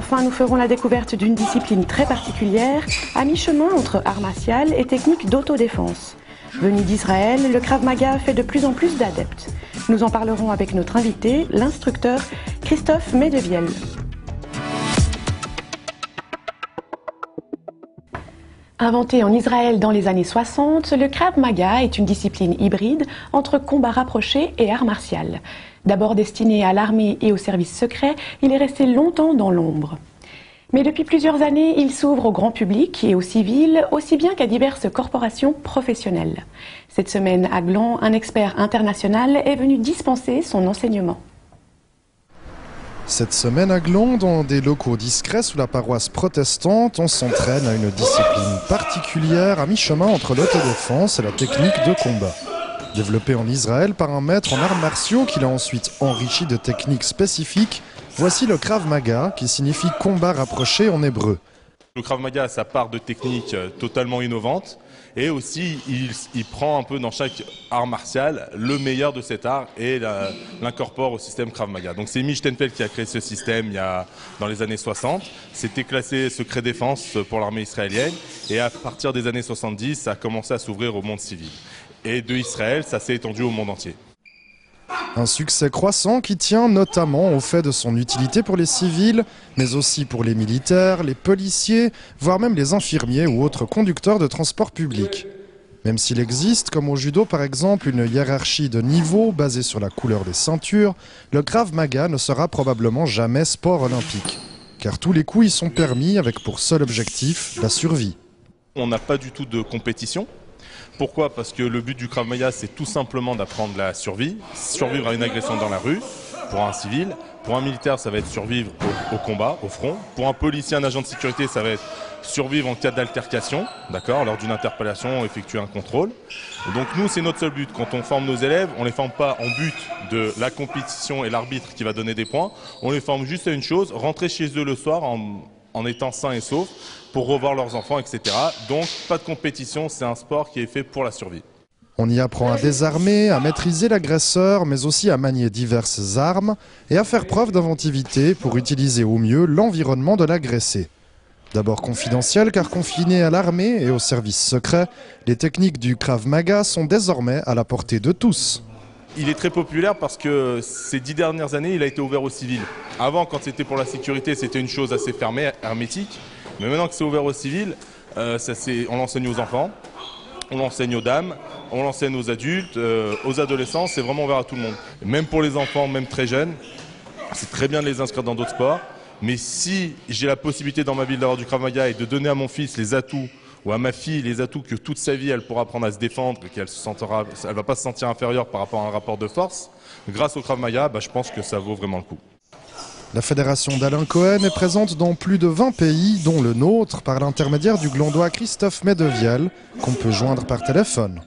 Enfin, nous ferons la découverte d'une discipline très particulière, à mi-chemin entre art martial et technique d'autodéfense. Venu d'Israël, le Krav Maga fait de plus en plus d'adeptes. Nous en parlerons avec notre invité, l'instructeur Christophe Medevielle. Inventé en Israël dans les années 60, le Krav Maga est une discipline hybride entre combat rapproché et art martial. D'abord destiné à l'armée et au service secret, il est resté longtemps dans l'ombre. Mais depuis plusieurs années, il s'ouvre au grand public et aux civils, aussi bien qu'à diverses corporations professionnelles. Cette semaine, à Gland, un expert international est venu dispenser son enseignement. Cette semaine à Gland, dans des locaux discrets sous la paroisse protestante, on s'entraîne à une discipline particulière à mi-chemin entre l'autodéfense et la technique de combat. Développé en Israël par un maître en arts martiaux qui l'a ensuite enrichi de techniques spécifiques, voici le Krav Maga qui signifie combat rapproché en hébreu. Le Krav Maga a sa part de technique totalement innovante et aussi il prend un peu dans chaque art martial le meilleur de cet art et l'incorpore au système Krav Maga. Donc c'est Mich Tenfeld qui a créé ce système dans les années 60. C'était classé secret défense pour l'armée israélienne et à partir des années 70, ça a commencé à s'ouvrir au monde civil. Et de Israël, ça s'est étendu au monde entier. Un succès croissant qui tient notamment au fait de son utilité pour les civils, mais aussi pour les militaires, les policiers, voire même les infirmiers ou autres conducteurs de transport public. Même s'il existe, comme au judo par exemple, une hiérarchie de niveaux basée sur la couleur des ceintures, le Krav Maga ne sera probablement jamais sport olympique. Car tous les coups y sont permis avec pour seul objectif la survie. On n'a pas du tout de compétition. Pourquoi? Parce que le but du Krav Maga, c'est tout simplement d'apprendre la survie, survivre à une agression dans la rue, pour un civil. Pour un militaire, ça va être survivre au combat, au front. Pour un policier, un agent de sécurité, ça va être survivre en cas d'altercation, d'accord, lors d'une interpellation, effectuer un contrôle. Donc nous, c'est notre seul but. Quand on forme nos élèves, on ne les forme pas en but de la compétition et l'arbitre qui va donner des points. On les forme juste à une chose, rentrer chez eux le soir en étant sains et saufs, pour revoir leurs enfants, etc. Donc, pas de compétition, c'est un sport qui est fait pour la survie. On y apprend à désarmer, à maîtriser l'agresseur, mais aussi à manier diverses armes et à faire preuve d'inventivité pour utiliser au mieux l'environnement de l'agressé. D'abord confidentiel car confiné à l'armée et au service secret, les techniques du Krav Maga sont désormais à la portée de tous. Il est très populaire parce que ces 10 dernières années, il a été ouvert aux civils. Avant, quand c'était pour la sécurité, c'était une chose assez fermée, hermétique. Mais maintenant que c'est ouvert aux civils, on l'enseigne aux enfants, on l'enseigne aux dames, on l'enseigne aux adultes, aux adolescents, c'est vraiment ouvert à tout le monde. Même pour les enfants, même très jeunes, c'est très bien de les inscrire dans d'autres sports. Mais si j'ai la possibilité dans ma ville d'avoir du Krav Maga et de donner à mon fils les atouts, ou à ma fille les atouts que toute sa vie elle pourra apprendre à se défendre et qu'elle ne va pas se sentir inférieure par rapport à un rapport de force, grâce au Krav Maga, je pense que ça vaut vraiment le coup. La fédération d'Alain Cohen est présente dans plus de 20 pays, dont le nôtre, par l'intermédiaire du glandois Christophe Medevielle, qu'on peut joindre par téléphone.